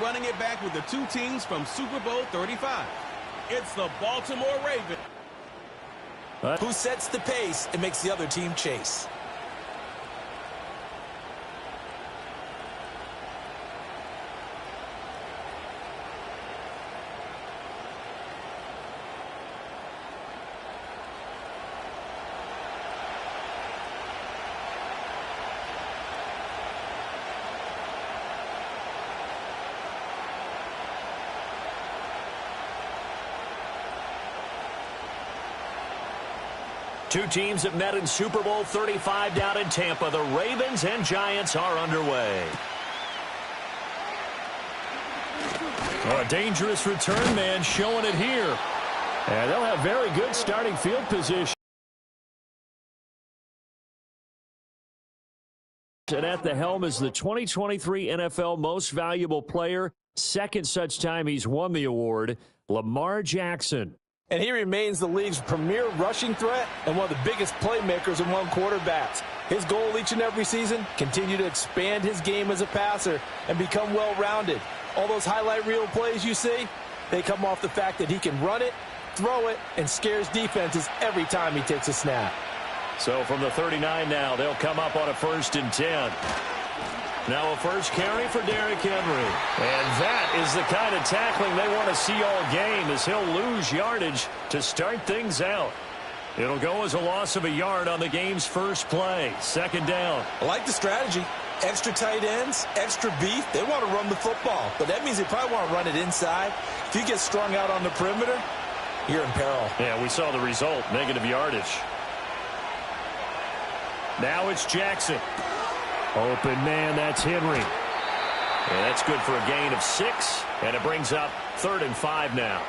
Running it back with the two teams from Super Bowl 35. It's the Baltimore Ravens. Who sets the pace and makes the other team chase. Two teams have met in Super Bowl 35 down in Tampa. The Ravens and Giants are underway. Oh, a dangerous return man showing it here. And they'll have very good starting field position. And at the helm is the 2023 NFL Most Valuable Player. Second such time he's won the award, Lamar Jackson. And he remains the league's premier rushing threat and one of the biggest playmakers among quarterbacks. His goal each and every season, continue to expand his game as a passer and become well-rounded. All those highlight reel plays you see, they come off the fact that he can run it, throw it, and scares defenses every time he takes a snap. So from the 39 now, they'll come up on a 1st and 10. Now a first carry for Derrick Henry. And that is the kind of tackling they want to see all game as he'll lose yardage to start things out. It'll go as a loss of a yard on the game's first play. 2nd down. I like the strategy. Extra tight ends, extra beef. They want to run the football, but that means they probably want to run it inside. If you get strung out on the perimeter, you're in peril. Yeah, we saw the result, negative yardage. Now it's Jackson. Open man, that's Henry. And that's good for a gain of 6, and it brings up 3rd and 5 now.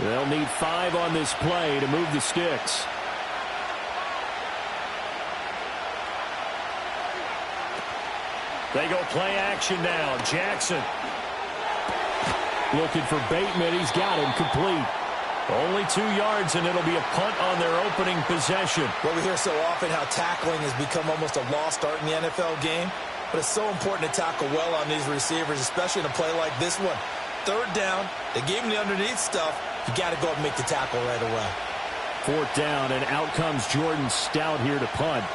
They'll need 5 on this play to move the sticks. They go play action now. Jackson. Looking for Bateman. He's got him complete. Only 2 yards, and it'll be a punt on their opening possession. Well, we hear so often how tackling has become almost a lost art in the NFL game. But it's so important to tackle well on these receivers, especially in a play like this one. 3rd down, they gave him the underneath stuff. You got to go and make the tackle right away. 4th down, and out comes Jordan Stout here to punt.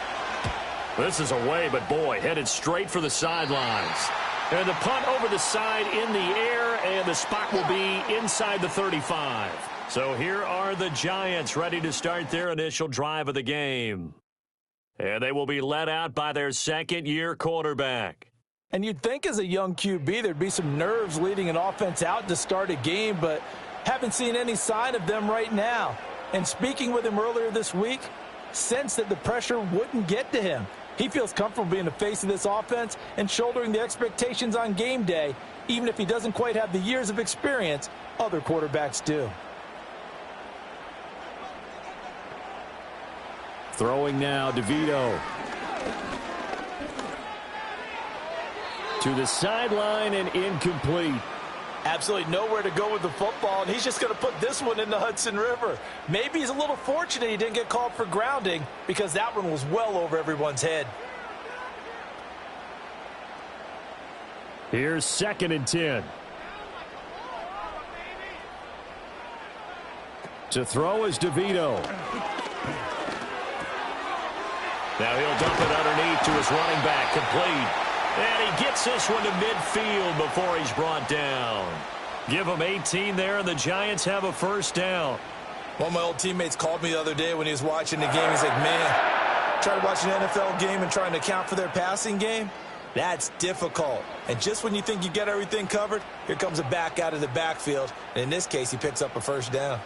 This is away, but boy, headed straight for the sidelines. And the punt over the side in the air, and the spot will be inside the 35. So here are the Giants ready to start their initial drive of the game. And they will be led out by their 2nd-year quarterback. And you'd think as a young QB there'd be some nerves leading an offense out to start a game, but haven't seen any sign of them right now. And speaking with him earlier this week, sensed that the pressure wouldn't get to him. He feels comfortable being the face of this offense and shouldering the expectations on game day, even if he doesn't quite have the years of experience other quarterbacks do. Throwing now, DeVito. To the sideline and incomplete. Absolutely nowhere to go with the football, and he's just going to put this one in the Hudson River. Maybe he's a little fortunate he didn't get called for grounding because that one was well over everyone's head. Here's 2nd and 10. To throw is DeVito. Now he'll dump it underneath to his running back, complete. And he gets this one to midfield before he's brought down. Give him 18 there, and the Giants have a 1st down. One of my old teammates called me the other day when he was watching the game. He's like, man, trying to watch an NFL game and trying to account for their passing game, that's difficult. And just when you think you get everything covered, here comes a back out of the backfield. And in this case, he picks up a 1st down.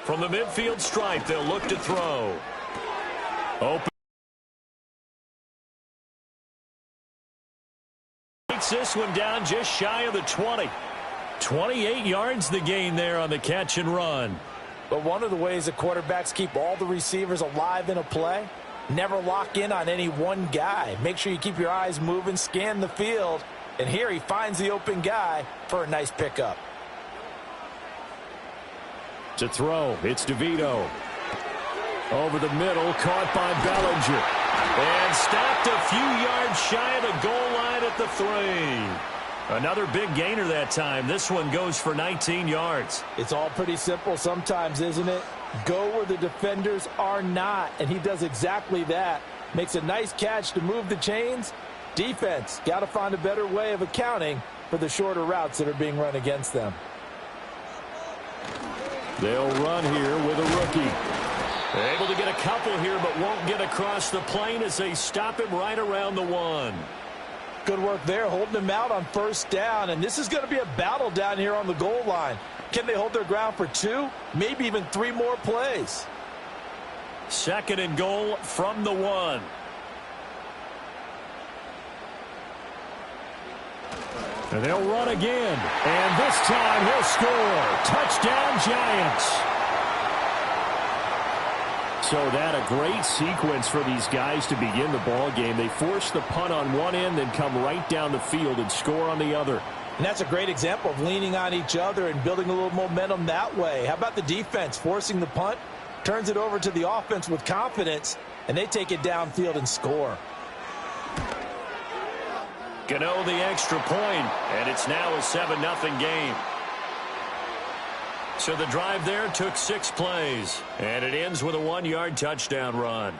From the midfield stripe, they'll look to throw. Open. Takes this one down just shy of the 20. 28 yards the gain there on the catch and run. But one of the ways that quarterbacks keep all the receivers alive in a play Never lock in on any one guy. Make sure you keep your eyes moving, scan the field. And here he finds the open guy for a nice pickup. To throw, it's DeVito. Over the middle, caught by Bellinger. And stopped a few yards shy of the goal line at the 3. Another big gainer that time. This one goes for 19 yards. It's all pretty simple sometimes, isn't it? Go where the defenders are not, and he does exactly that. Makes a nice catch to move the chains. Defense, got to find a better way of accounting for the shorter routes that are being run against them. They'll run here with a rookie. Able to get a couple here, but won't get across the plane as they stop him right around the 1. Good work there, holding him out on first down, and this is going to be a battle down here on the goal line. Can they hold their ground for 2, maybe even 3 more plays? 2nd and goal from the 1. And they'll run again. And this time he'll score. Touchdown, Giants. So that a great sequence for these guys to begin the ball game. They force the punt on one end, then come right down the field and score on the other. And that's a great example of leaning on each other and building a little momentum that way. How about the defense forcing the punt, turns it over to the offense with confidence, and they take it downfield and score. Gano the extra point, and it's now a 7-0 game. So the drive there took 6 plays, and it ends with a 1-yard touchdown run.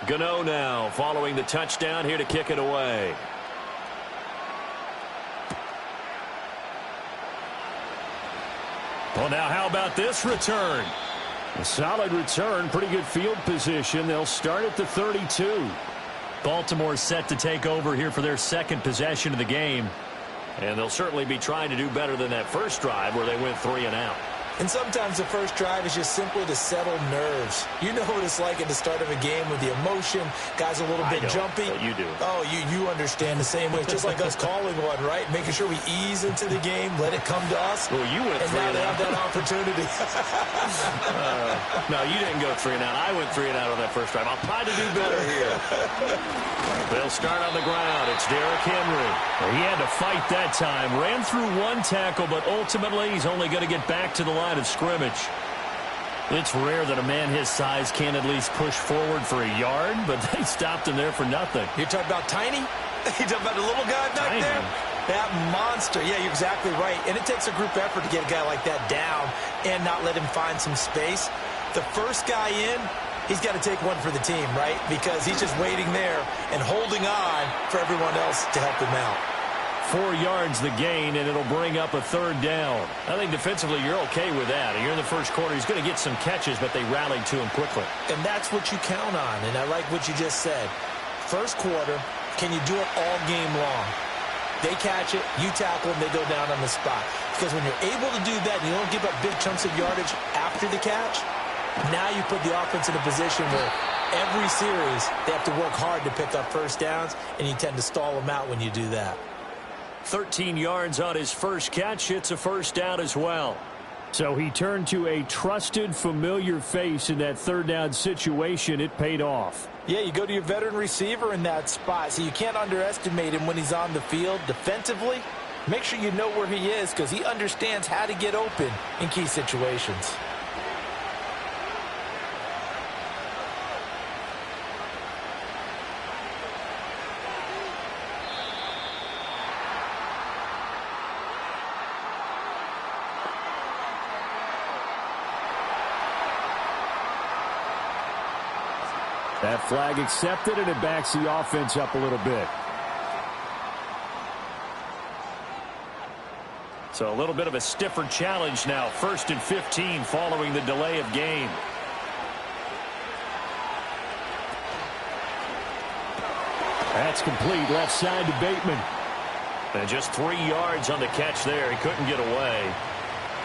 Gano now following the touchdown here to kick it away. Well, now how about this return? A solid return, pretty good field position. They'll start at the 32. Baltimore set to take over here for their 2nd possession of the game. And they'll certainly be trying to do better than that first drive where they went 3 and out. And sometimes the first drive is just simply to settle nerves. You know what it's like at the start of a game with the emotion. Guys a little bit jumpy. You do. Oh, you understand the same way. It's just like us calling one, right? Making sure we ease into the game, let it come to us. Well, you went 3 and out. And now they have that opportunity. No, you didn't go 3 and out. I went 3 and out on that first drive. I'll try to do better here. They'll start on the ground. It's Derrick Henry. He had to fight that time. Ran through 1 tackle, but ultimately he's only going to get back to the line of scrimmage. It's rare that a man his size can at least push forward for a yard, but they stopped him there for nothing. You're talking about tiny? You're talking about the little guy back there? That monster. Yeah, you're exactly right. And it takes a group effort to get a guy like that down and not let him find some space. The first guy in, he's got to take one for the team, right? Because he's just waiting there and holding on for everyone else to help him out. 4 yards the gain, and it'll bring up a 3rd down. I think defensively you're okay with that. You're in the first quarter. He's going to get some catches, but they rallied to him quickly. And that's what you count on, and I like what you just said. First quarter, can you do it all game long? They catch it, you tackle them, they go down on the spot. Because when you're able to do that and you don't give up big chunks of yardage after the catch, now you put the offense in a position where every series they have to work hard to pick up first downs, and you tend to stall them out when you do that. 13 yards on his first catch. It's a 1st down as well. So he turned to a trusted, familiar face in that 3rd down situation. It paid off. Yeah, you go to your veteran receiver in that spot, so you can't underestimate him when he's on the field defensively. Make sure you know where he is because he understands how to get open in key situations. That flag accepted, and it backs the offense up a little bit. So a little bit of a stiffer challenge now. 1st and 15 following the delay of game. That's complete. Left side to Bateman. And just 3 yards on the catch there. He couldn't get away.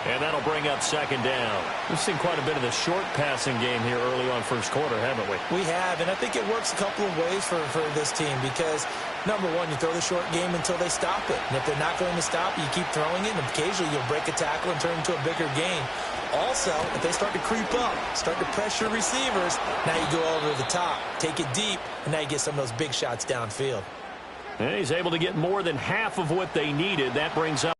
And that'll bring up second down. We've seen quite a bit of the short passing game here early on first quarter, haven't we? We have, and I think it works a couple of ways for this team because, number one, you throw the short game until they stop it. And if they're not going to stop it, you keep throwing it, and occasionally you'll break a tackle and turn it into a bigger gain. Also, if they start to creep up, start to pressure receivers, now you go over the top, take it deep, and now you get some of those big shots downfield. And he's able to get more than half of what they needed. That brings up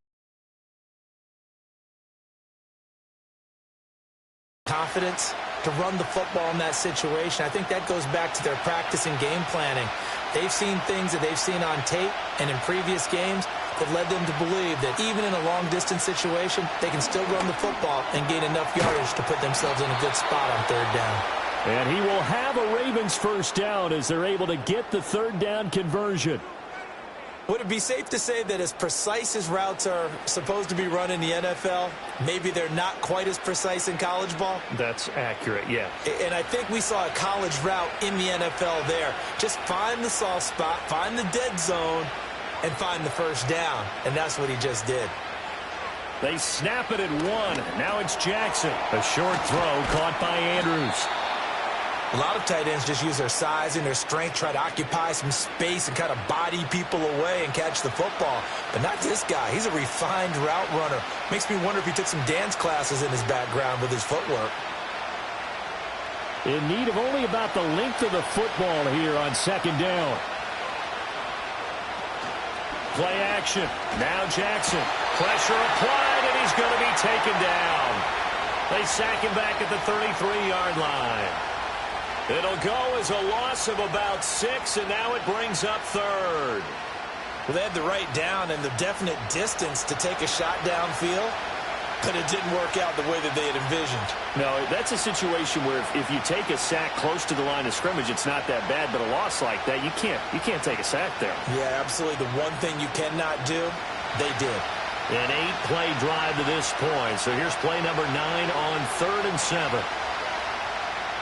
confidence to run the football in that situation. I think that goes back to their practice and game planning. They've seen things that they've seen on tape and in previous games that led them to believe that even in a long-distance situation, they can still run the football and gain enough yardage to put themselves in a good spot on third down. And he will have a Ravens first down as they're able to get the third down conversion. Would it be safe to say that as precise as routes are supposed to be run in the NFL, maybe they're not quite as precise in college ball? That's accurate, yeah. And I think we saw a college route in the NFL there. Just find the soft spot, find the dead zone, and find the first down. And that's what he just did. They snap it at one. Now it's Jackson. A short throw caught by Andrews. A lot of tight ends just use their size and their strength, try to occupy some space and kind of body people away and catch the football. But not this guy. He's a refined route runner. Makes me wonder if he took some dance classes in his background with his footwork. In need of only about the length of the football here on second down. Play action. Now Jackson. Pressure applied, and he's going to be taken down. They sack him back at the 33-yard line. It'll go as a loss of about 6, and now it brings up third. Well, they had the right down and the definite distance to take a shot downfield, but it didn't work out the way that they had envisioned. No, that's a situation where if you take a sack close to the line of scrimmage, it's not that bad, but a loss like that, you can't take a sack there. Yeah, absolutely. The one thing you cannot do, they did. An 8-play drive to this point. So here's play number 9 on 3rd and 7.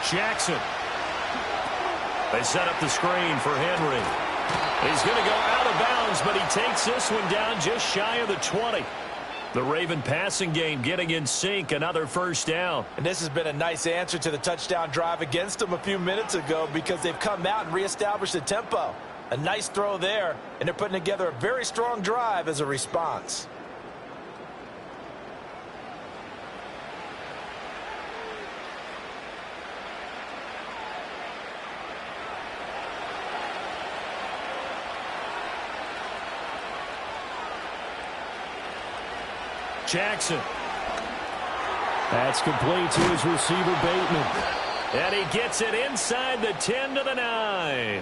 Jackson. They set up the screen for Henry. He's going to go out of bounds, but he takes this one down just shy of the 20. The Raven passing game getting in sync, another first down. And this has been a nice answer to the touchdown drive against them a few minutes ago because they've come out and reestablished the tempo. A nice throw there, and they're putting together a very strong drive as a response. Jackson. That's complete to his receiver, Bateman. And he gets it inside the 10 to the 9.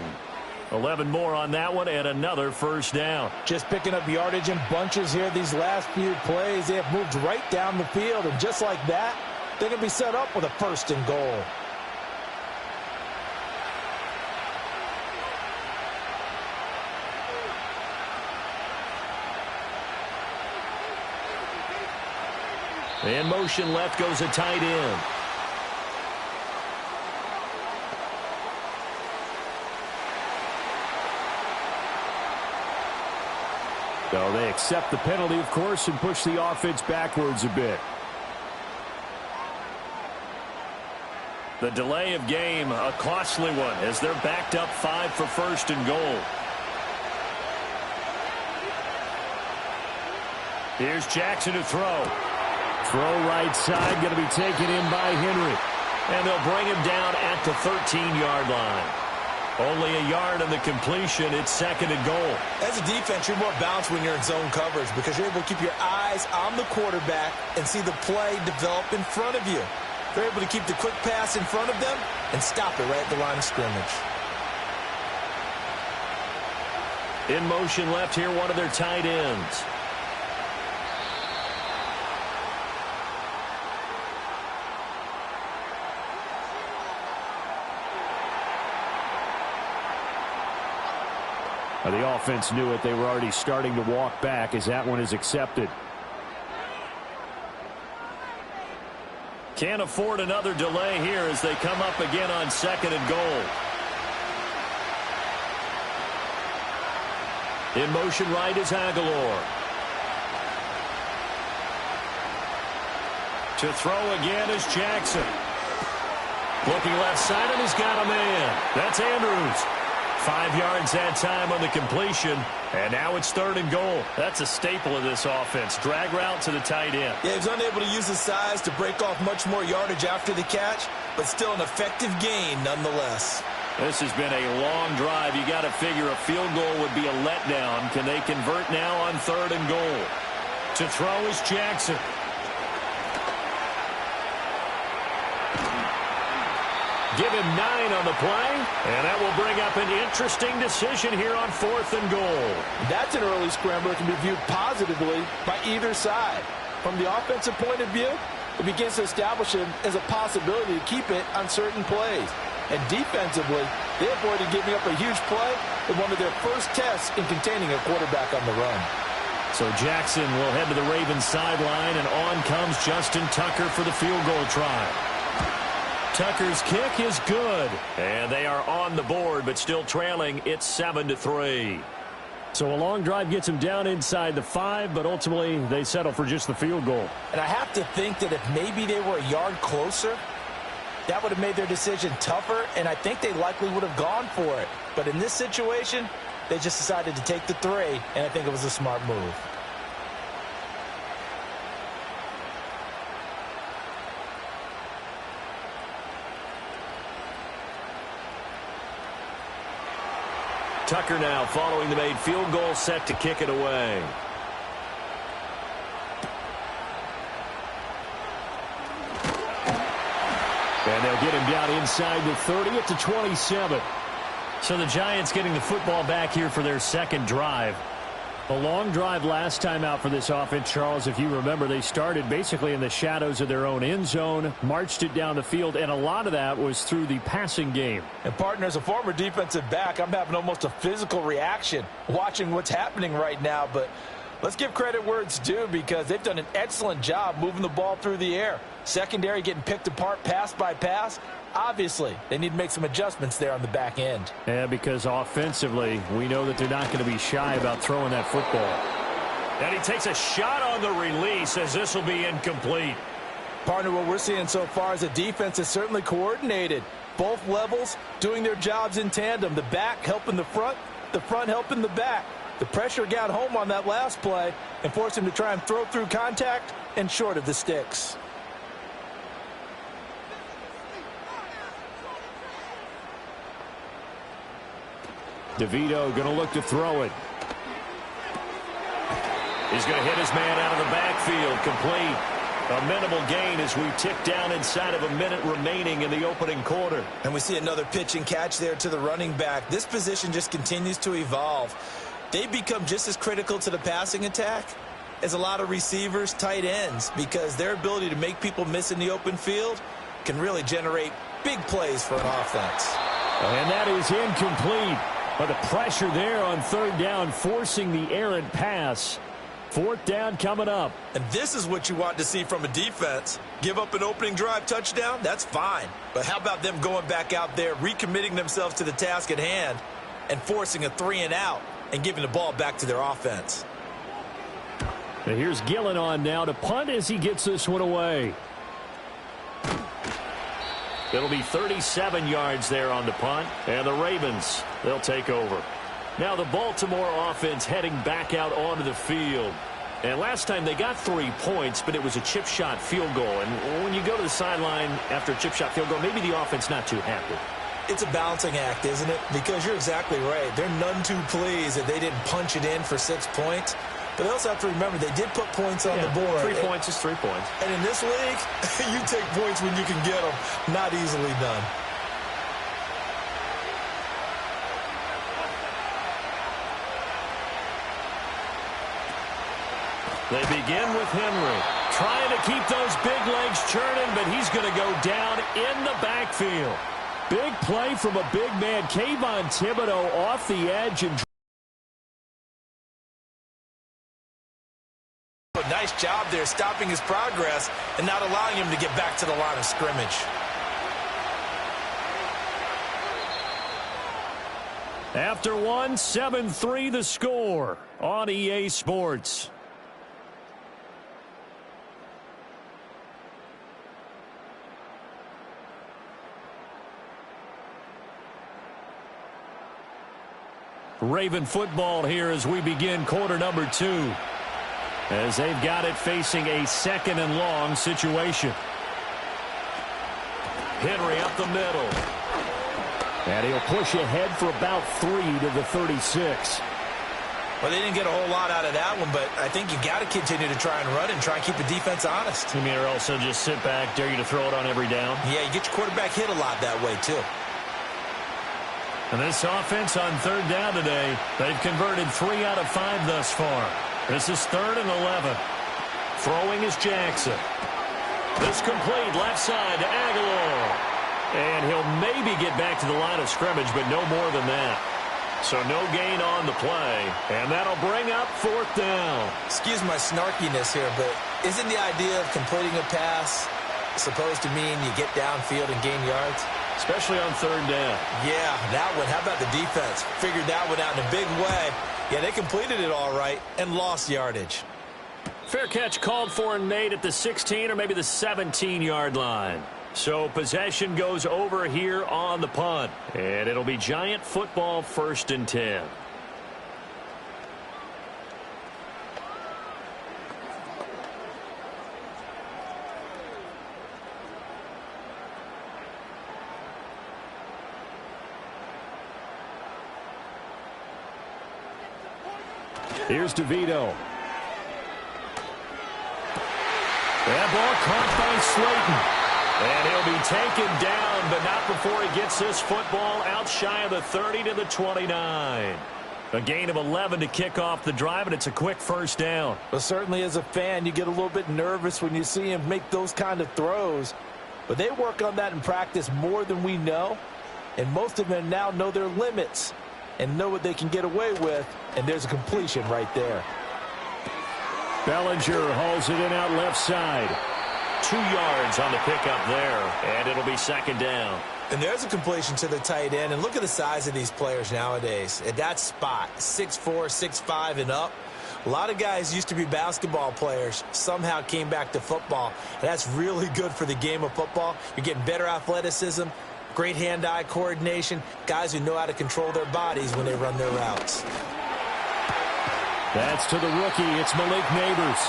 11 more on that one and another first down. Just picking up yardage in bunches here these last few plays. They have moved right down the field, and just like that, they're going to be set up with a 1st and goal. In motion left goes a tight end. So they accept the penalty, of course, and push the offense backwards a bit. The delay of game, a costly one, as they're backed up 5 for 1st and goal. Here's Jackson to throw. Throw right side, going to be taken in by Henry. And they'll bring him down at the 13-yard line. Only a yard on the completion. It's 2nd and goal. As a defense, you're more balanced when you're in zone coverage because you're able to keep your eyes on the quarterback and see the play develop in front of you. They're able to keep the quick pass in front of them and stop it right at the line of scrimmage. In motion left here, one of their tight ends. The offense knew it. They were already starting to walk back as that one is accepted. Can't afford another delay here as they come up again on 2nd and goal. In motion right is Aguilar. To throw again is Jackson. Looking left side, and he's got a man. That's Andrews. 5 yards that time on the completion, and now it's 3rd and goal. That's a staple of this offense. Drag route to the tight end. Yeah, he's unable to use his size to break off much more yardage after the catch, but still an effective gain nonetheless. This has been a long drive. You got to figure a field goal would be a letdown. Can they convert now on 3rd and goal? To throw is Jackson. Give him 9 on the play, and that will bring up an interesting decision here on 4th and goal. That's an early scramble that can be viewed positively by either side. From the offensive point of view, it begins to establish him as a possibility to keep it on certain plays. And defensively, they avoided giving up a huge play in one of their first tests in containing a quarterback on the run. So Jackson will head to the Ravens sideline, and on comes Justin Tucker for the field goal try. Tucker's kick is good, and they are on the board, but still trailing. It's 7-3. So a long drive gets them down inside the 5, but ultimately they settle for just the field goal. And I have to think that if maybe they were a yard closer, that would have made their decision tougher, and I think they likely would have gone for it. But in this situation, they just decided to take the 3, and I think it was a smart move. Tucker now following the made field goal, set to kick it away. And they'll get him down inside the 30 at the 27. So the Giants getting the football back here for their second drive. A long drive last time out for this offense, Charles. If you remember, they started basically in the shadows of their own end zone, marched it down the field, and a lot of that was through the passing game. And, partner, as a former defensive back, I'm having almost a physical reaction watching what's happening right now. But let's give credit where it's due, because they've done an excellent job moving the ball through the air. Secondary getting picked apart pass by pass. Obviously, they need to make some adjustments there on the back end. Yeah, because offensively, we know that they're not going to be shy about throwing that football. And he takes a shot on the release as this will be incomplete. Partner, what we're seeing so far is the defense is certainly coordinated. Both levels doing their jobs in tandem. The back helping the front helping the back. The pressure got home on that last play and forced him to try and throw through contact and short of the sticks. DeVito going to look to throw it. He's going to hit his man out of the backfield. Complete. A minimal gain as we tick down inside of a minute remaining in the opening quarter. And we see another pitch and catch there to the running back. This position just continues to evolve. They become just as critical to the passing attack as a lot of receivers, tight ends, because their ability to make people miss in the open field can really generate big plays for an offense. And that is incomplete. But the pressure there on 3rd down, forcing the errant pass. 4th down coming up. And this is what you want to see from a defense. Give up an opening drive touchdown, that's fine. But how about them going back out there, recommitting themselves to the task at hand, and forcing a 3 and out and giving the ball back to their offense. And here's Gillen on now to punt as he gets this one away. It'll be 37 yards there on the punt, and the Ravens, they'll take over. Now the Baltimore offense heading back out onto the field. And last time they got 3 points, but it was a chip shot field goal. And when you go to the sideline after a chip shot field goal, maybe the offense not too happy. It's a balancing act, isn't it? Because you're exactly right. They're none too pleased that they didn't punch it in for 6 points. But they also have to remember they did put points on the board. 3 points is 3 points. And in this league, you take points when you can get them. Not easily done. They begin with Henry. Trying to keep those big legs churning, but he's going to go down in the backfield. Big play from a big man. Kayvon Thibodeau off the edge and nice job there stopping his progress and not allowing him to get back to the line of scrimmage. After 7-3 the score on EA Sports. Raven football here as we begin quarter number 2. As they've got it facing a 2nd and long situation. Henry up the middle. And he'll push ahead for about 3 to the 36. Well, they didn't get a whole lot out of that one, but I think you got to continue to try and run and try and keep the defense honest. You mean, or also just sit back, dare you to throw it on every down? Yeah, you get your quarterback hit a lot that way, too. And this offense on 3rd down today, they've converted 3 out of 5 thus far. This is 3rd and 11. Throwing is Jackson. This complete left side to Aguilar. And he'll maybe get back to the line of scrimmage, but no more than that. So no gain on the play, and that'll bring up 4th down. Excuse my snarkiness here, but isn't the idea of completing a pass supposed to mean you get downfield and gain yards? Especially on 3rd down. Yeah, that one. How about the defense? Figured that one out in a big way. Yeah, they completed it all right and lost yardage. Fair catch called for and made at the 16 or maybe the 17-yard line. So possession goes over here on the punt. And it'll be Giant football 1st and 10. Here's DeVito. That ball caught by Slayton. And he'll be taken down, but not before he gets this football out shy of the 30 to the 29. A gain of 11 to kick off the drive, and it's a quick 1st down. Well, certainly as a fan, you get a little bit nervous when you see him make those kind of throws. But they work on that in practice more than we know. And most of them now know their limits and know what they can get away with. And there's a completion right there. Bellinger hauls it in out left side. 2 yards on the pickup there, and it'll be 2nd down. And there's a completion to the tight end. And look at the size of these players nowadays. At that spot, 6'4", 6'5", and up. A lot of guys used to be basketball players, somehow came back to football. And that's really good for the game of football. You're getting better athleticism, great hand-eye coordination, guys who know how to control their bodies when they run their routes. That's to the rookie. It's Malik Neighbors.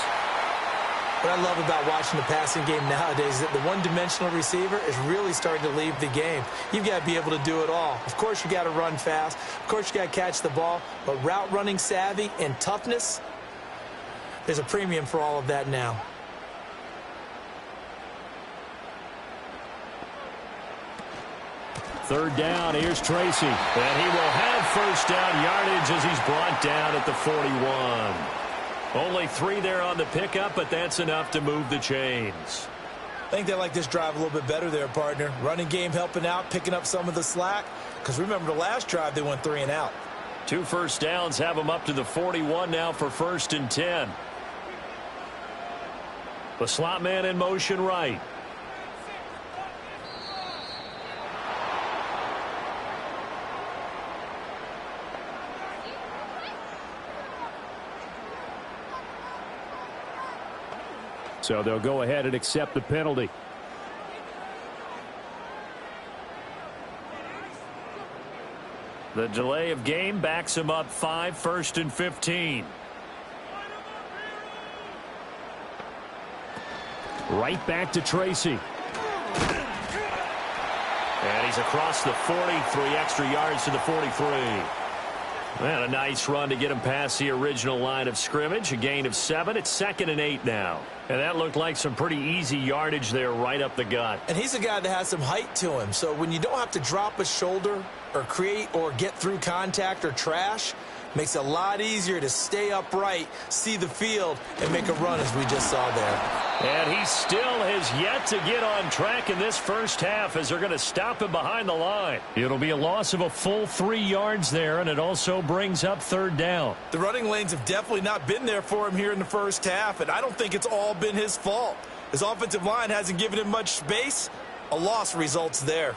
What I love about watching the passing game nowadays is that the one-dimensional receiver is really starting to leave the game. You've got to be able to do it all. Of course, you got to run fast. Of course, you got to catch the ball. But route running savvy and toughness, there's a premium for all of that now. Third down, here's Tracy. And he will have 1st down yardage as he's brought down at the 41. Only 3 there on the pickup, but that's enough to move the chains. I think they like this drive a little bit better there, partner. Running game helping out, picking up some of the slack. Because remember the last drive, they went 3 and out. 2 first downs have them up to the 41 now for 1st and 10. The slot man in motion right. So they'll go ahead and accept the penalty. The delay of game backs him up 5, 1st and 15. Right back to Tracy. And he's across the 40, 3 extra yards to the 43. And a nice run to get him past the original line of scrimmage. A gain of 7. It's 2nd and 8 now. And that looked like some pretty easy yardage there right up the gut. And he's a guy that has some height to him. So when you don't have to drop a shoulder or create or get through contact or trash, makes it a lot easier to stay upright, see the field, and make a run as we just saw there. And he still has yet to get on track in this first half as they're going to stop him behind the line. It'll be a loss of a full 3 yards there, and it also brings up 3rd down. The running lanes have definitely not been there for him here in the first half, and I don't think it's all been his fault. His offensive line hasn't given him much space. A loss results there.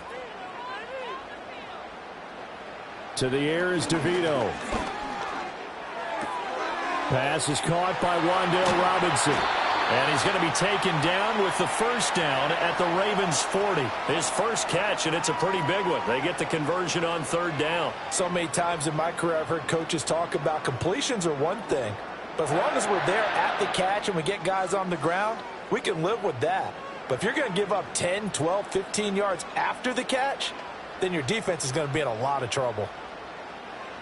To the air is DeVito. Pass is caught by Wan'Dale Robinson. And he's going to be taken down with the first down at the Ravens' 40. His first catch, and it's a pretty big one. They get the conversion on third down. So many times in my career I've heard coaches talk about completions are one thing, but as long as we're there at the catch and we get guys on the ground, we can live with that. But if you're going to give up 10, 12, 15 yards after the catch, then your defense is going to be in a lot of trouble.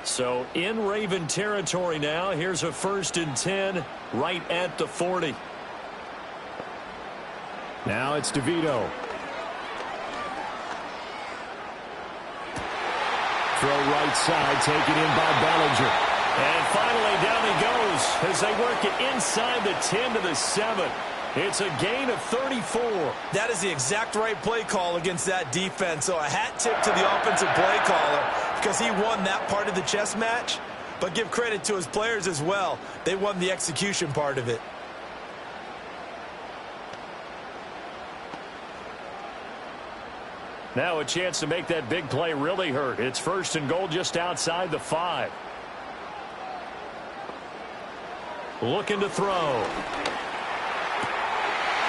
So in Raven territory now, here's a 1st and 10 right at the 40. Now it's DeVito. Throw right side, taken in by Ballinger. And finally down he goes as they work it inside the 10 to the 7. It's a gain of 34. That is the exact right play call against that defense. So a hat tip to the offensive play caller because he won that part of the chess match. But give credit to his players as well. They won the execution part of it. Now a chance to make that big play really hurt. It's 1st and goal just outside the 5. Looking to throw.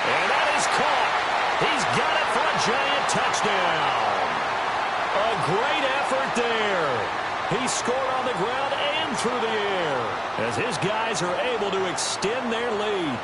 And that is caught. He's got it for a giant touchdown. A great effort there. He scored on the ground and through the air as his guys are able to extend their lead.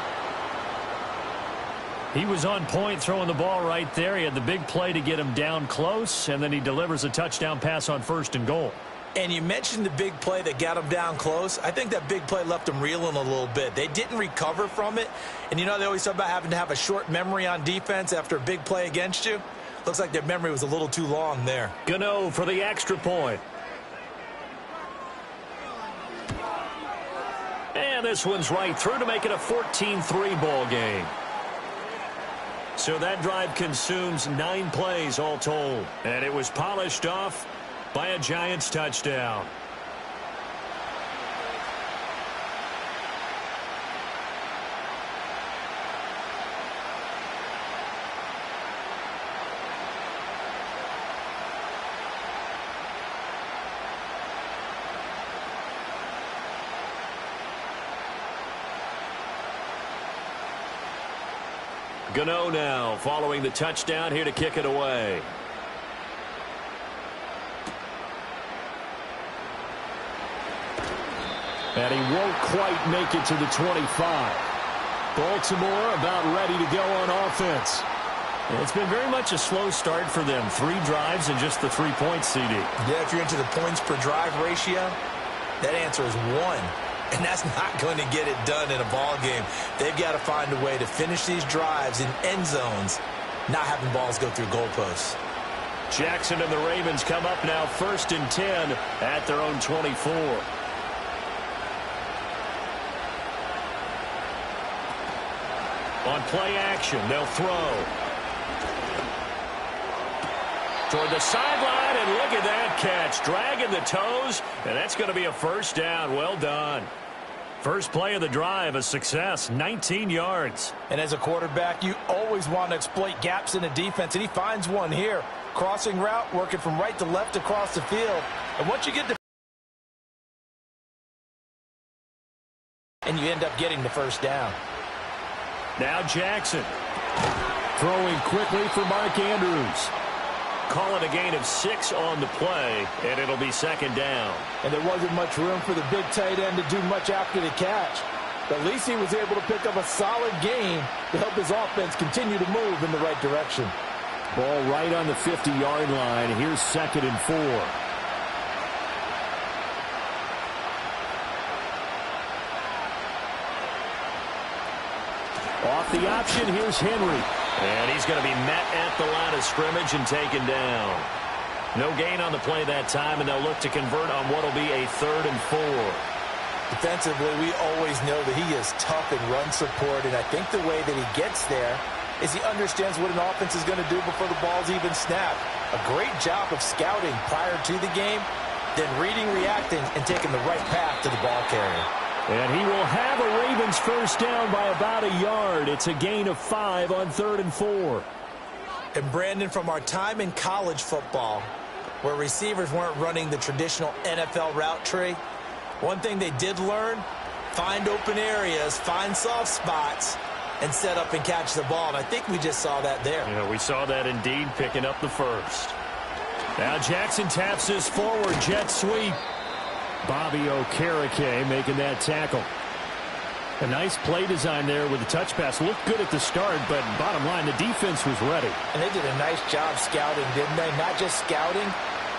He was on point throwing the ball right there. He had the big play to get him down close, and then he delivers a touchdown pass on 1st and goal. And you mentioned the big play that got him down close. I think that big play left him reeling a little bit. They didn't recover from it. And, you know, they always talk about having to have a short memory on defense after a big play against you. Looks like their memory was a little too long there. Gano for the extra point. And this one's right through to make it a 14-3 ball game. So that drive consumes 9 plays all told. And it was polished off by a Giants touchdown. Gano now following the touchdown here to kick it away. And he won't quite make it to the 25. Baltimore about ready to go on offense. It's been very much a slow start for them. 3 drives and just the 3 points, CD. Yeah, if you're into the points per drive ratio, that answer is 1. And that's not going to get it done in a ball game. They've got to find a way to finish these drives in end zones, not having balls go through goalposts. Jackson and the Ravens come up now 1st and 10 at their own 24. On play action, they'll throw. Toward the sideline, and look at that catch. Dragging the toes, and that's going to be a 1st down. Well done. First play of the drive, a success, 19 yards. And as a quarterback, you always want to exploit gaps in the defense, and he finds one here. Crossing route, working from right to left across the field. And once you get the and you end up getting the 1st down. Now Jackson. Throwing quickly for Mark Andrews. Call it a gain of 6 on the play, and it'll be 2nd down. And there wasn't much room for the big tight end to do much after the catch. But at least he was able to pick up a solid gain to help his offense continue to move in the right direction. Ball right on the 50-yard line. Here's 2nd and 4. Off the option, here's Henry. And he's going to be met at the line of scrimmage and taken down. No gain on the play that time, and they'll look to convert on what will be a 3rd and 4. Defensively, we always know that he is tough in run support, and I think the way that he gets there is he understands what an offense is going to do before the ball's even snapped. A great job of scouting prior to the game, then reading, reacting, and taking the right path to the ball carrier. And he will have a Ravens 1st down by about a yard. It's a gain of 5 on 3rd and 4. And Brandon, from our time in college football, where receivers weren't running the traditional NFL route tree, one thing they did learn, find open areas, find soft spots, and set up and catch the ball. And I think we just saw that there. Yeah, we saw that indeed, picking up the first. Now Jackson taps this forward jet sweep. Bobby Okereke making that tackle. A nice play design there with the touch pass. Looked good at the start, but bottom line, the defense was ready. And they did a nice job scouting, didn't they? Not just scouting,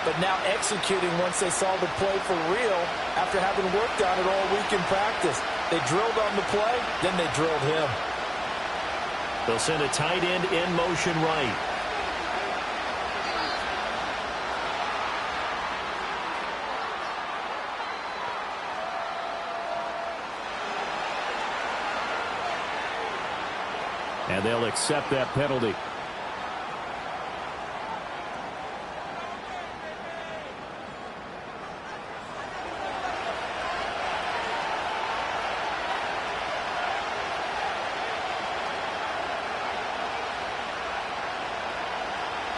but now executing once they saw the play for real after having worked on it all week in practice. They drilled on the play, then they drilled him. They'll send a tight end in motion right. And they'll accept that penalty.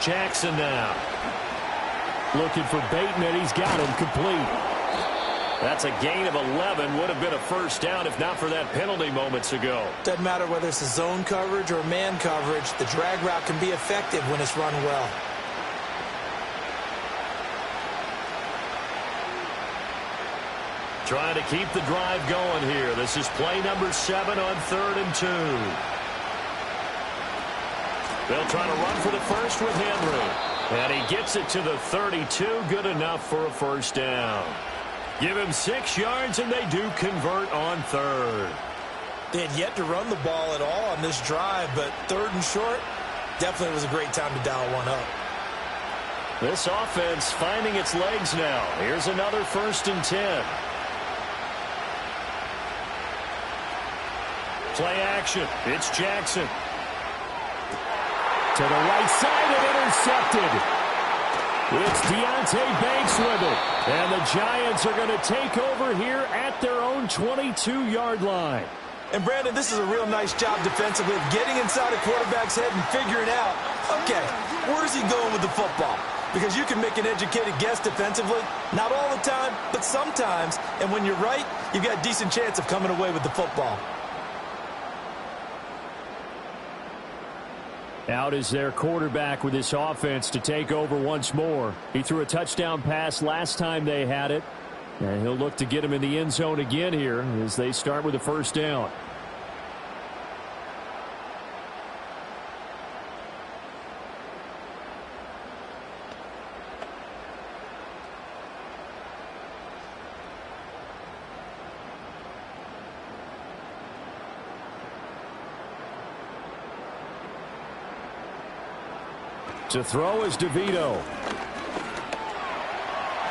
Jackson now. Looking for Bateman. He's got him complete. That's a gain of 11. Would have been a first down if not for that penalty moments ago. Doesn't matter whether it's a zone coverage or man coverage. The drag route can be effective when it's run well. Trying to keep the drive going here. This is play number 7 on 3rd and 2. They'll try to run for the first with Henry. And he gets it to the 32. Good enough for a first down. Give him 6 yards, and they do convert on 3rd. They had yet to run the ball at all on this drive, but 3rd and short, definitely was a great time to dial one up. This offense finding its legs now. Here's another 1st and 10. Play action. It's Jackson. To the right side and intercepted. It's Deonte Banks with it. And the Giants are going to take over here at their own 22-yard line. And, Brandon, this is a real nice job defensively of getting inside a quarterback's head and figuring out, okay, where's he going with the football? Because you can make an educated guess defensively. Not all the time, but sometimes. And when you're right, you've got a decent chance of coming away with the football. Out is their quarterback with this offense to take over once more. He threw a touchdown pass last time they had it. And he'll look to get him in the end zone again here as they start with a first down. To throw is DeVito.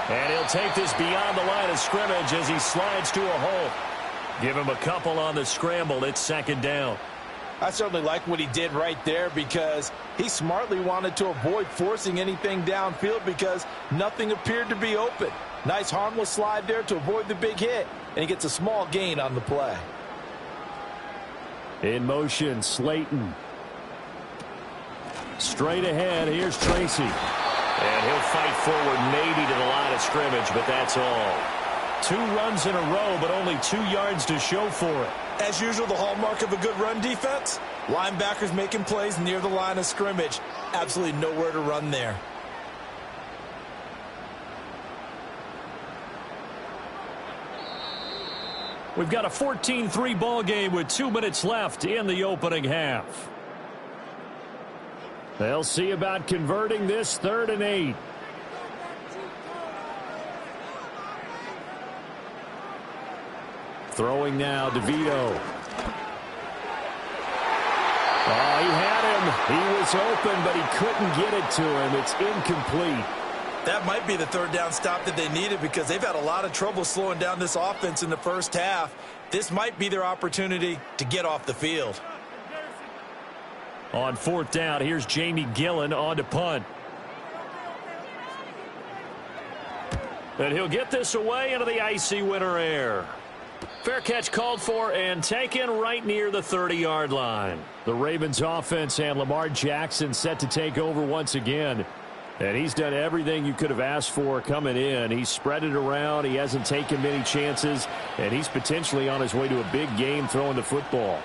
And he'll take this beyond the line of scrimmage as he slides to a hole. Give him a couple on the scramble. It's 2nd down. I certainly like what he did right there because he smartly wanted to avoid forcing anything downfield because nothing appeared to be open. Nice harmless slide there to avoid the big hit, and he gets a small gain on the play. In motion, Slayton. Straight ahead, here's Tracy. And he'll fight forward maybe to the line of scrimmage, but that's all. 2 runs in a row, but only 2 yards to show for it. As usual, the hallmark of a good run defense, linebackers making plays near the line of scrimmage. Absolutely nowhere to run there. We've got a 14-3 ball game with 2 minutes left in the opening half. They'll see about converting this 3rd and 8. Throwing now, DeVito. Oh, he had him. He was open, but he couldn't get it to him. It's incomplete. That might be the 3rd down stop that they needed because they've had a lot of trouble slowing down this offense in the first half. This might be their opportunity to get off the field. On 4th down, here's Jamie Gillen on to punt. And he'll get this away into the icy winter air. Fair catch called for and taken right near the 30-yard line. The Ravens offense and Lamar Jackson set to take over once again. And he's done everything you could have asked for coming in. He's spread it around. He hasn't taken many chances. And he's potentially on his way to a big game throwing the football.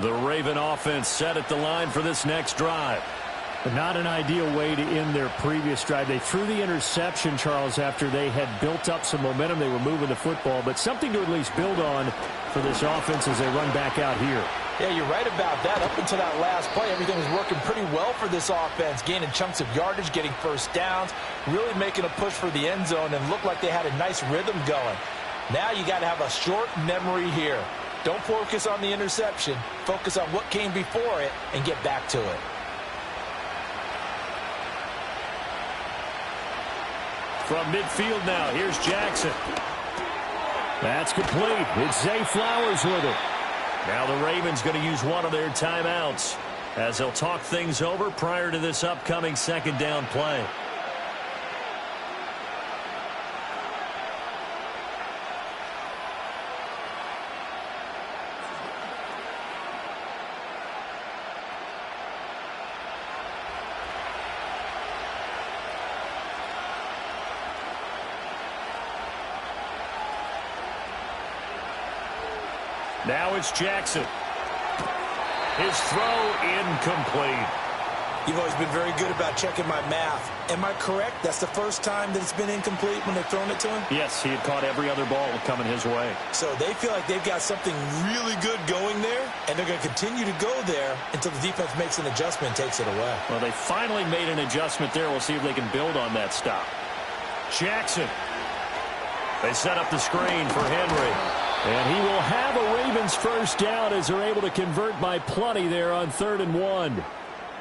The Raven offense set at the line for this next drive. Not an ideal way to end their previous drive. They threw the interception, Charles, after they had built up some momentum. They were moving the football, but something to at least build on for this offense as they run back out here. Yeah, you're right about that. Up until that last play, everything was working pretty well for this offense, gaining chunks of yardage, getting first downs, really making a push for the end zone, and looked like they had a nice rhythm going. Now you got to have a short memory here. Don't focus on the interception. Focus on what came before it and get back to it. From midfield now, here's Jackson. That's complete. It's Zay Flowers with it. Now the Ravens going to use one of their timeouts as they'll talk things over prior to this upcoming second down play. Now it's Jackson. His throw incomplete. You've always been very good about checking my math. Am I correct? That's the first time that it's been incomplete when they've thrown it to him? Yes, he had caught every other ball coming his way. So they feel like they've got something really good going there, and they're going to continue to go there until the defense makes an adjustment and takes it away. Well, they finally made an adjustment there. We'll see if they can build on that stop. Jackson. They set up the screen for Henry. And he will have a Ravens first down as they're able to convert by plenty there on 3rd and 1.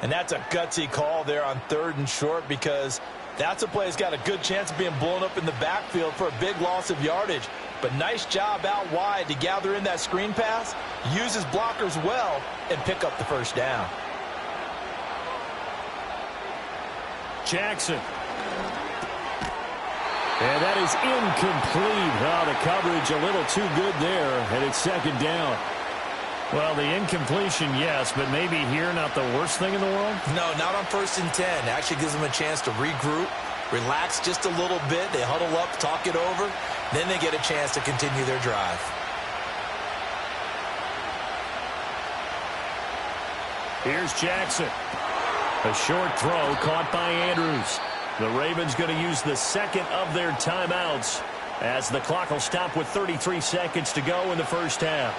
And that's a gutsy call there on 3rd and short, because that's a play that's got a good chance of being blown up in the backfield for a big loss of yardage. But nice job out wide to gather in that screen pass, use his blockers well, and pick up the first down. Jackson. And that is incomplete. Oh, the coverage a little too good there, and it's second down. Well, the incompletion, yes, but maybe here not the worst thing in the world? No, not on 1st and 10. It actually gives them a chance to regroup, relax just a little bit. They huddle up, talk it over. Then they get a chance to continue their drive. Here's Jackson. A short throw caught by Andrews. The Ravens going to use the second of their timeouts as the clock will stop with 33 seconds to go in the first half.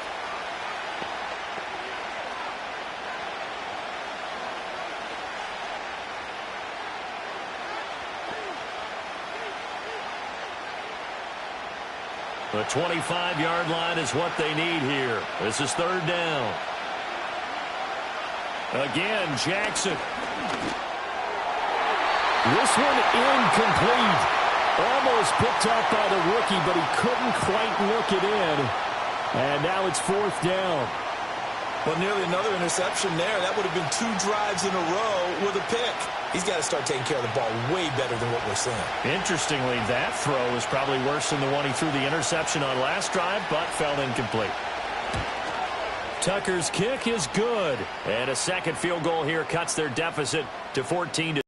The 25-yard line is what they need here. This is 3rd down. Again, Jackson. This one incomplete. Almost picked up by the rookie, but he couldn't quite look it in. And now it's 4th down. Well, nearly another interception there. That would have been 2 drives in a row with a pick. He's got to start taking care of the ball way better than what we're seeing. Interestingly, that throw is probably worse than the one he threw the interception on last drive, but fell incomplete. Tucker's kick is good. And a second field goal here cuts their deficit to 14.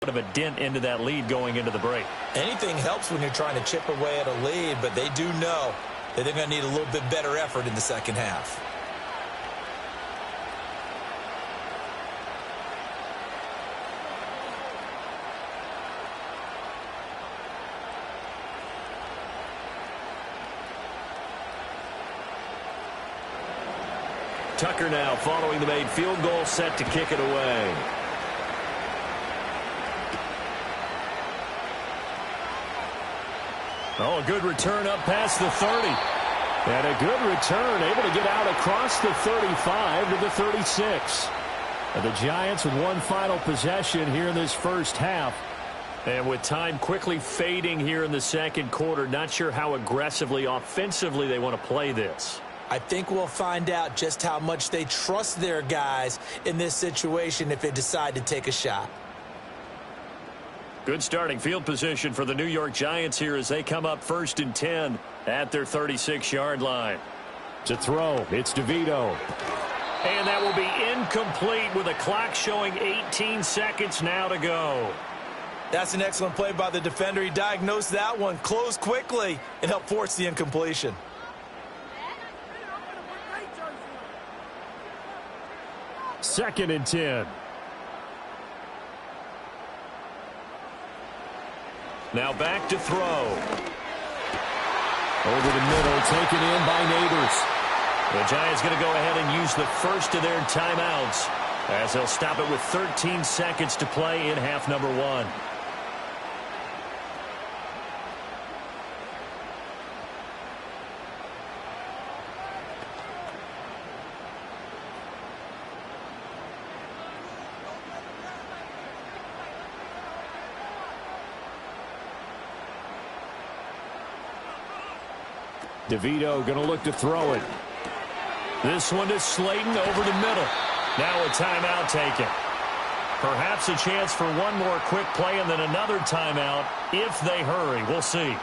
Of a dent into that lead going into the break. Anything helps when you're trying to chip away at a lead, but they do know that they're going to need a little bit better effort in the second half. Tucker now following the made field goal, set to kick it away. Oh, a good return up past the 30. And a good return, able to get out across the 35 to the 36. And the Giants with one final possession here in this first half. And with time quickly fading here in the second quarter, not sure how aggressively, offensively they want to play this. I think we'll find out just how much they trust their guys in this situation if they decide to take a shot. Good starting field position for the New York Giants here as they come up 1st and 10 at their 36-yard line. To throw, it's DeVito. And that will be incomplete with a clock showing 18 seconds now to go. That's an excellent play by the defender. He diagnosed that one, closed quickly, and helped force the incompletion. Second and 10. Now back to throw. Over the middle, taken in by Neighbors. The Giants going to go ahead and use the first of their timeouts as they'll stop it with 13 seconds to play in half number 1. DeVito going to look to throw it. This one to Slayton over the middle. Now a timeout taken. Perhaps a chance for one more quick play and then another timeout if they hurry. We'll see.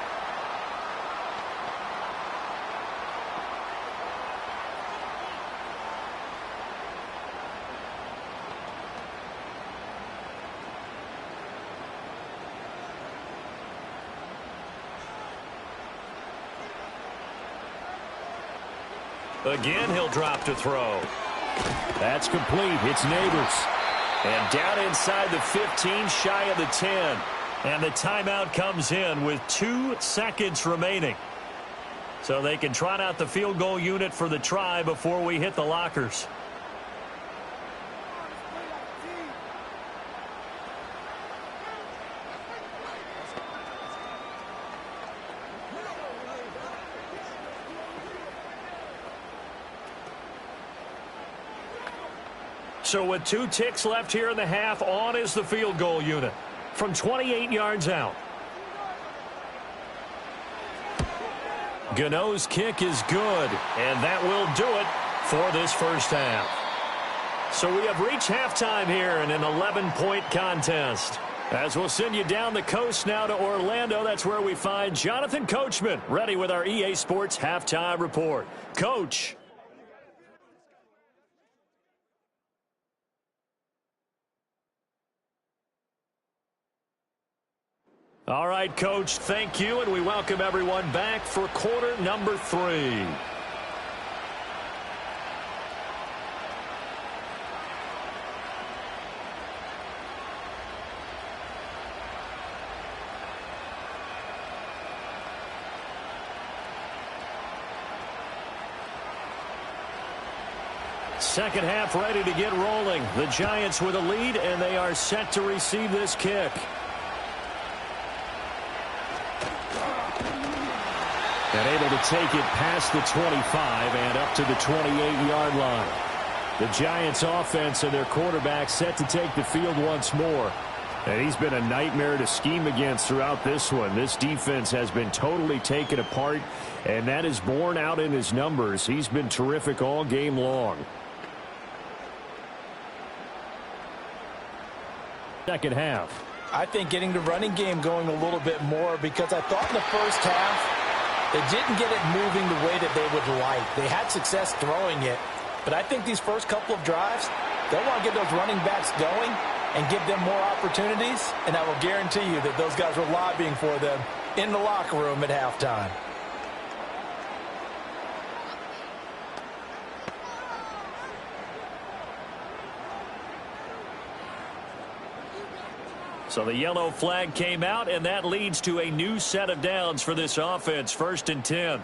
Again, he'll drop to throw. That's complete. It's Neighbors. And down inside the 15, shy of the 10. And the timeout comes in with 2 seconds remaining. So they can trot out the field goal unit for the try before we hit the lockers. So with 2 ticks left here in the half, on is the field goal unit from 28 yards out. Gano's kick is good, and that will do it for this first half. So we have reached halftime here in an 11-point contest. As we'll send you down the coast now to Orlando, that's where we find Jonathan Coachman ready with our EA Sports Halftime Report. Coach. All right, Coach, thank you, and we welcome everyone back for quarter number 3. Second half ready to get rolling. The Giants with a lead, and they are set to receive this kick. And able to take it past the 25 and up to the 28-yard line. The Giants offense and their quarterback set to take the field once more. And he's been a nightmare to scheme against throughout this one. This defense has been totally taken apart, and that is borne out in his numbers. He's been terrific all game long. Second half. I think getting the running game going a little bit more, because I thought in the first half they didn't get it moving the way that they would like. They had success throwing it, but I think these first couple of drives, they'll want to get those running backs going and give them more opportunities, and I will guarantee you that those guys were lobbying for them in the locker room at halftime. So the yellow flag came out, and that leads to a new set of downs for this offense. 1st and 10.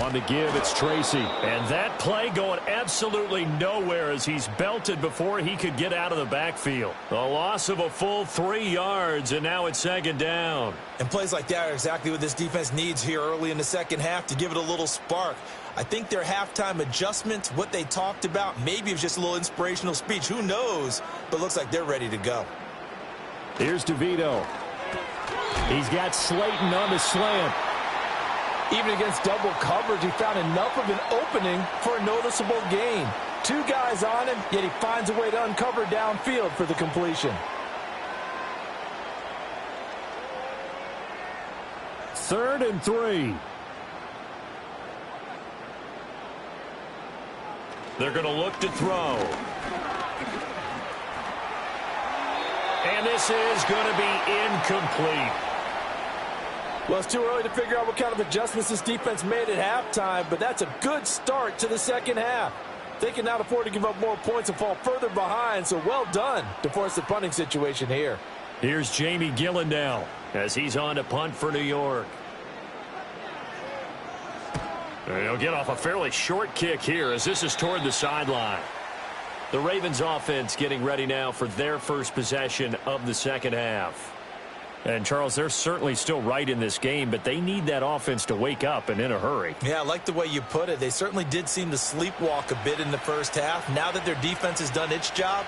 On the give, it's Tracy. And that play going absolutely nowhere as he's belted before he could get out of the backfield. A loss of a full 3 yards, and now it's 2nd down. And plays like that are exactly what this defense needs here early in the second half to give it a little spark. I think their halftime adjustments, what they talked about, maybe it was just a little inspirational speech. Who knows? But looks like they're ready to go. Here's DeVito. He's got Slayton on the slant. Even against double coverage, he found enough of an opening for a noticeable gain. 2 guys on him, yet he finds a way to uncover downfield for the completion. 3rd and 3. They're going to look to throw. And this is going to be incomplete. Well, it's too early to figure out what kind of adjustments this defense made at halftime, but that's a good start to the second half. They can now afford to give up more points and fall further behind, so well done to force the punting situation here. Here's Jamie Gillen now as he's on to punt for New York. He'll get off a fairly short kick here as this is toward the sideline. The Ravens offense getting ready now for their first possession of the second half. And, Charles, they're certainly still right in this game, but they need that offense to wake up and in a hurry. Yeah, I like the way you put it. They certainly did seem to sleepwalk a bit in the first half. Now that their defense has done its job,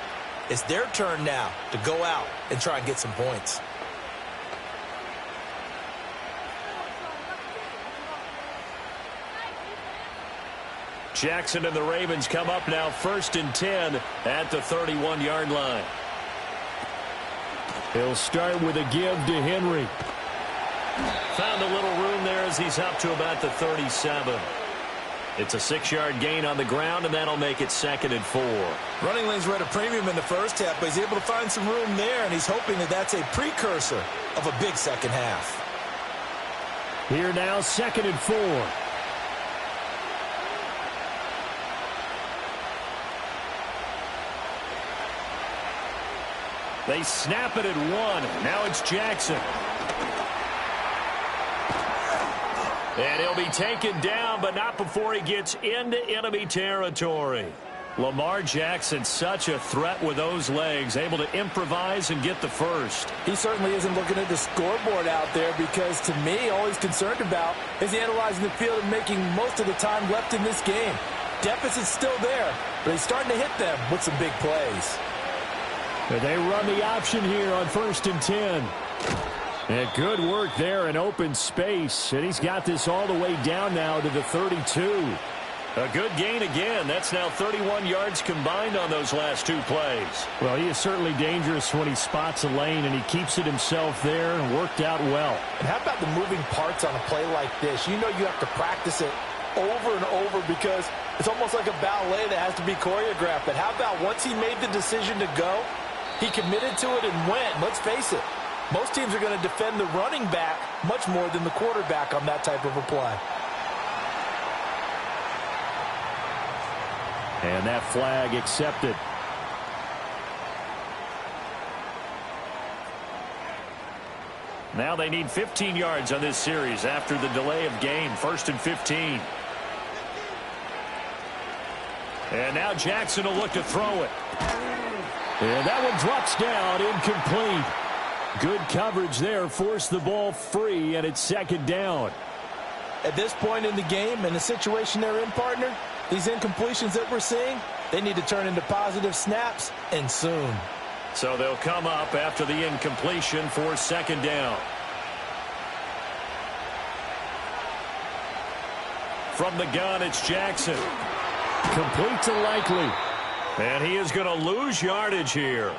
it's their turn now to go out and try and get some points. Jackson and the Ravens come up now 1st and 10 at the 31-yard line. He'll start with a give to Henry. Found a little room there as he's up to about the 37. It's a 6-yard gain on the ground, and that'll make it 2nd and 4. Running lanes were at a premium in the first half, but he's able to find some room there, and he's hoping that that's a precursor of a big second half. Here now, 2nd and 4. They snap it at 1. Now it's Jackson. And he'll be taken down, but not before he gets into enemy territory. Lamar Jackson, such a threat with those legs, able to improvise and get the first. He certainly isn't looking at the scoreboard out there because, to me, all he's concerned about is analyzing the field and making most of the time left in this game. Deficit's still there, but he's starting to hit them with some big plays. They run the option here on 1st and 10. And good work there in open space. And he's got this all the way down now to the 32. A good gain again. That's now 31 yards combined on those last 2 plays. Well, he is certainly dangerous when he spots a lane, and he keeps it himself there and worked out well. And how about the moving parts on a play like this? You know you have to practice it over and over because it's almost like a ballet that has to be choreographed. But how about once he made the decision to go, he committed to it and went. Let's face it, most teams are going to defend the running back much more than the quarterback on that type of a play. And that flag accepted. Now they need 15 yards on this series after the delay of game. 1st and 15. And now Jackson will look to throw it. And that one drops down, incomplete. Good coverage there, forced the ball free, and it's 2nd down. At this point in the game, in the situation they're in, partner, these incompletions that we're seeing, they need to turn into positive snaps, and soon. So they'll come up after the incompletion for 2nd down. From the gun, it's Jackson. Complete to Likely. And he is going to lose yardage here.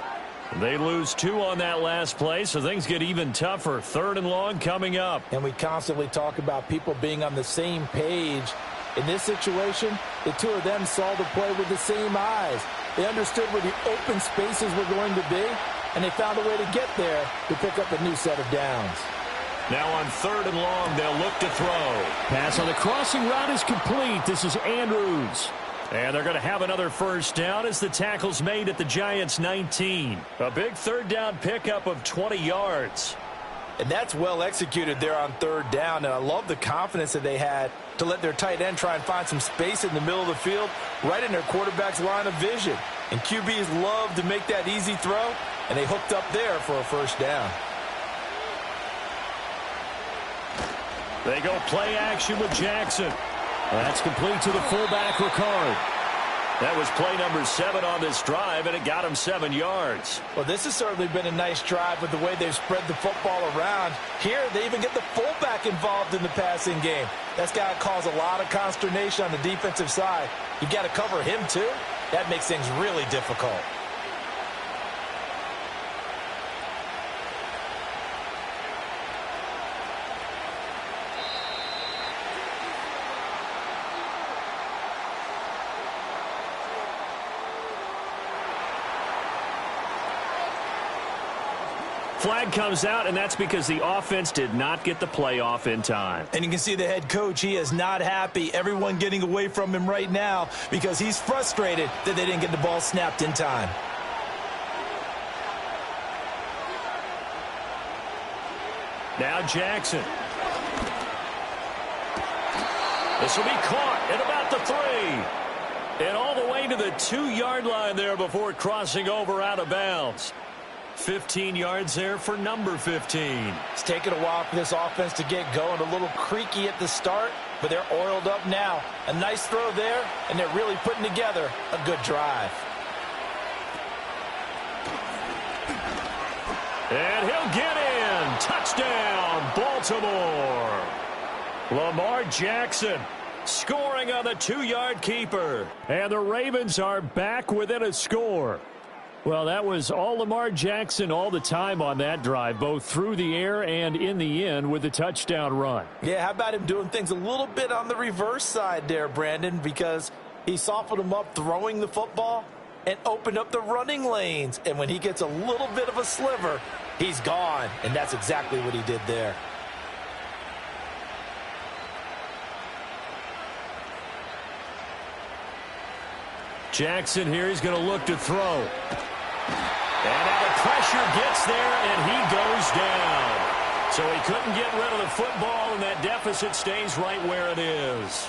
They lose 2 on that last play, so things get even tougher. 3rd and long coming up. And we constantly talk about people being on the same page. In this situation, the two of them saw the play with the same eyes. They understood where the open spaces were going to be, and they found a way to get there to pick up a new set of downs. Now on 3rd and long, they'll look to throw. Pass on the crossing route is complete. This is Andrews. And they're going to have another 1st down as the tackle's made at the Giants' 19. A big 3rd down pickup of 20 yards. And that's well executed there on 3rd down. And I love the confidence that they had to let their tight end try and find some space in the middle of the field, right in their quarterback's line of vision. And QBs love to make that easy throw, and they hooked up there for a 1st down. They go play action with Jackson. That's complete to the fullback, Ricard. That was play number 7 on this drive, and it got him 7 yards. Well, this has certainly been a nice drive with the way they've spread the football around. Here, they even get the fullback involved in the passing game. That's got to cause a lot of consternation on the defensive side. You've got to cover him, too. That makes things really difficult. Flag comes out, and that's because the offense did not get the play off in time. And you can see the head coach, he is not happy. Everyone getting away from him right now because he's frustrated that they didn't get the ball snapped in time. Now Jackson. This will be caught at about the 3. And all the way to the 2-yard line there before crossing over out of bounds. 15 yards there for number 15. It's taken a while for this offense to get going. A little creaky at the start, but they're oiled up now. A nice throw there, and they're really putting together a good drive. And he'll get in. Touchdown, Baltimore. Lamar Jackson scoring on the 2-yard keeper. And the Ravens are back within a score. Well, that was all Lamar Jackson all the time on that drive, both through the air and in the end with the touchdown run. Yeah, how about him doing things a little bit on the reverse side there, Brandon, because he softened him up throwing the football and opened up the running lanes. And when he gets a little bit of a sliver, he's gone. And that's exactly what he did there. Jackson here, he's going to look to throw. And now the pressure gets there, and he goes down. So he couldn't get rid of the football, and that deficit stays right where it is.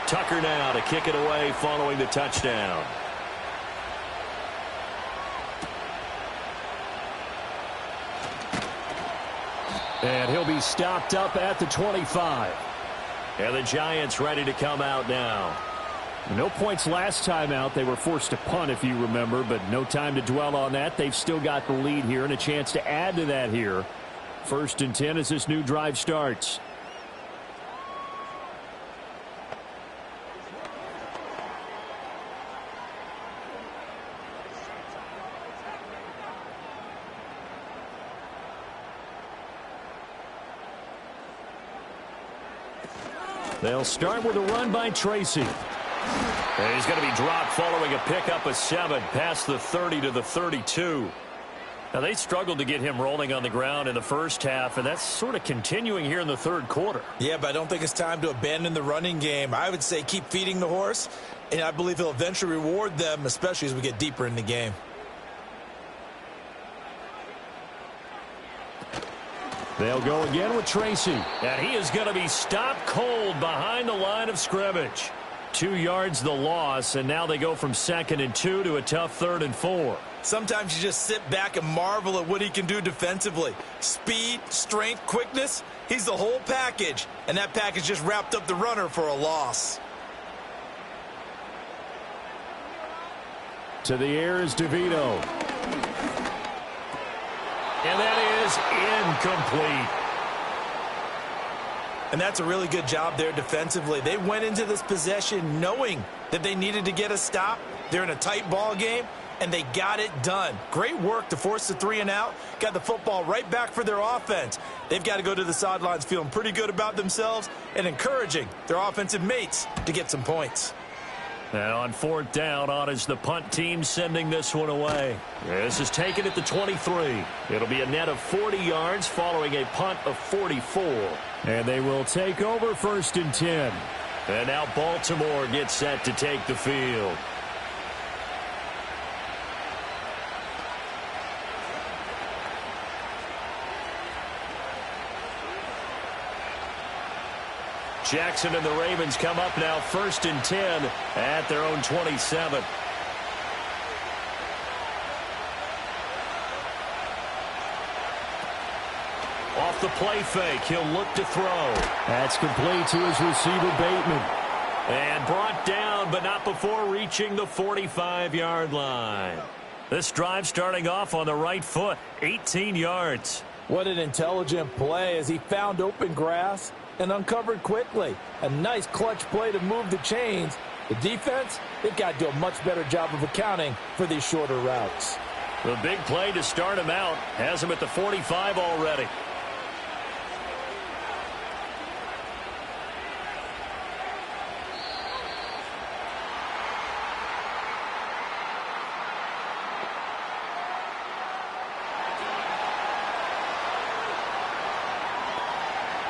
Tucker now to kick it away following the touchdown. And he'll be stopped up at the 25. And the Giants ready to come out now. No points last time out. They were forced to punt, if you remember, but no time to dwell on that. They've still got the lead here and a chance to add to that here. 1st and 10 as this new drive starts. They'll start with a run by Tracy. And he's going to be dropped following a pickup of 7 past the 30 to the 32. Now, they struggled to get him rolling on the ground in the first half, and that's sort of continuing here in the third quarter. Yeah, but I don't think it's time to abandon the running game. I would say keep feeding the horse, and I believe he'll eventually reward them, especially as we get deeper in the game. They'll go again with Tracy. And he is going to be stopped cold behind the line of scrimmage. 2 yards the loss, and now they go from 2nd and 2 to a tough 3rd and 4. Sometimes you just sit back and marvel at what he can do defensively. Speed, strength, quickness, he's the whole package. And that package just wrapped up the runner for a loss. To the air is DeVito. And that is incomplete. And that's a really good job there defensively. They went into this possession knowing that they needed to get a stop. They're in a tight ball game, and they got it done. Great work to force the 3 and out. Got the football right back for their offense. They've got to go to the sidelines feeling pretty good about themselves and encouraging their offensive mates to get some points. And on 4th down, on is the punt team sending this one away. This is taken at the 23. It'll be a net of 40 yards following a punt of 44. And they will take over 1st and 10. And now Baltimore gets set to take the field. Jackson and the Ravens come up now 1st and 10 at their own 27. Off the play fake, he'll look to throw. That's complete to his receiver, Bateman. And brought down, but not before reaching the 45-yard line. This drive starting off on the right foot, 18 yards. What an intelligent play as he found open grass, and uncovered quickly. A nice clutch play to move the chains. The defense, they've got to do a much better job of accounting for these shorter routes. The big play to start him out has him at the 45 already.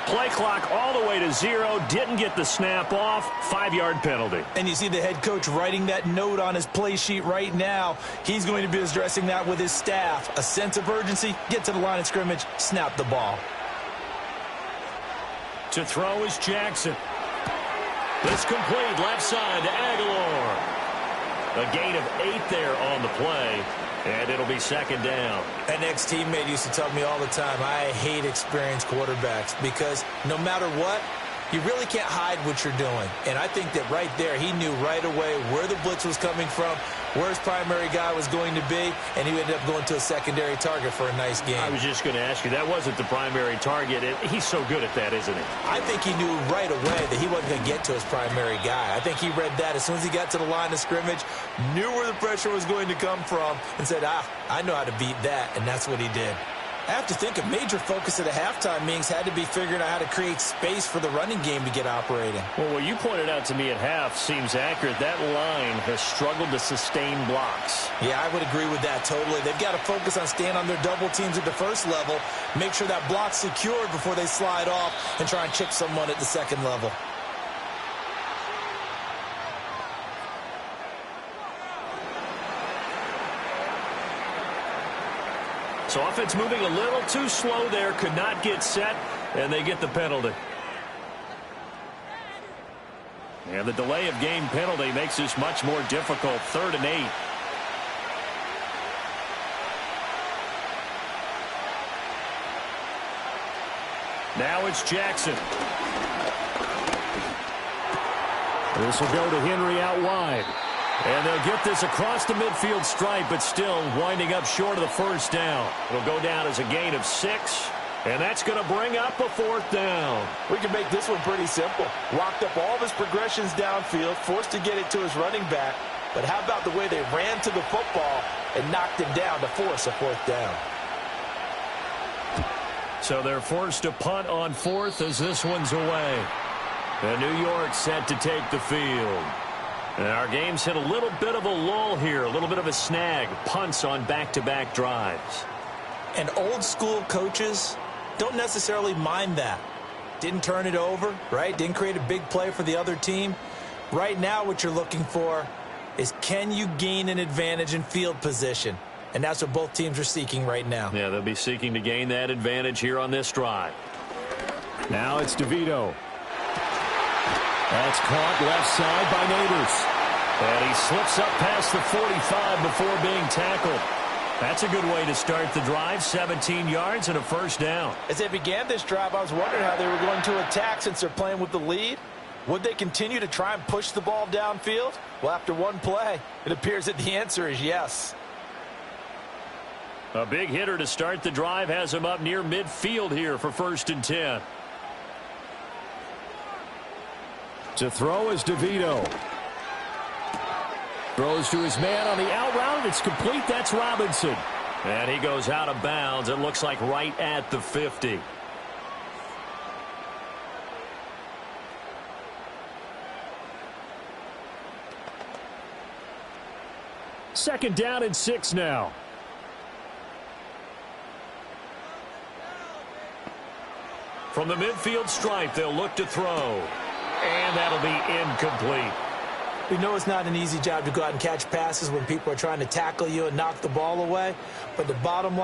Play clock all the way to 0. Didn't get the snap off. 5-yard penalty. And you see the head coach writing that note on his play sheet right now. He's going to be addressing that with his staff. A sense of urgency, get to the line of scrimmage, snap the ball. To throw is Jackson. This complete left side to Aguilar. A gain of 8 there on the play. And it'll be second down. An ex-teammate used to tell me all the time, I hate experienced quarterbacks because no matter what, you really can't hide what you're doing. And I think that right there, he knew right away where the blitz was coming from, where his primary guy was going to be, and he ended up going to a secondary target for a nice game. I was just going to ask you, that wasn't the primary target. He's so good at that, isn't he? I think he knew right away that he wasn't going to get to his primary guy. I think he read that as soon as he got to the line of scrimmage, knew where the pressure was going to come from, and said, I know how to beat that, and that's what he did. I have to think a major focus of the halftime meetings had to be figuring out how to create space for the running game to get operating. Well, what you pointed out to me at half seems accurate. That line has struggled to sustain blocks. Yeah, I would agree with that totally. They've got to focus on staying on their double teams at the first level, make sure that block's secured before they slide off and try and chip someone at the second level. So offense moving a little too slow there, could not get set, and they get the penalty. And the delay of game penalty makes this much more difficult. 3rd and 8. Now it's Jackson. This will go to Henry out wide. And they'll get this across the midfield stripe, but still winding up short of the first down. It'll go down as a gain of 6, and that's going to bring up a 4th down. We can make this one pretty simple. Locked up all of his progressions downfield, forced to get it to his running back. But how about the way they ran to the football and knocked him down to force a 4th down? So they're forced to punt on 4th as this one's away. And New York set to take the field. And our game's hit a little bit of a lull here, a little bit of a snag. Punts on back-to-back drives. And old-school coaches don't necessarily mind that. Didn't turn it over, right? Didn't create a big play for the other team. Right now what you're looking for is can you gain an advantage in field position? And that's what both teams are seeking right now. Yeah, they'll be seeking to gain that advantage here on this drive. Now it's DeVito. That's caught left side by Neighbors. And he slips up past the 45 before being tackled. That's a good way to start the drive. 17 yards and a 1st down. As they began this drive, I was wondering how they were going to attack since they're playing with the lead. Would they continue to try and push the ball downfield? Well, after one play, it appears that the answer is yes. A big hitter to start the drive has him up near midfield here for 1st and 10. To throw is DeVito. Throws to his man on the out route. It's complete. That's Robinson. And he goes out of bounds. It looks like right at the 50. Second down and 6 now. From the midfield stripe, they'll look to throw. And that'll be incomplete. We know it's not an easy job to go out and catch passes when people are trying to tackle you and knock the ball away. But the bottom line,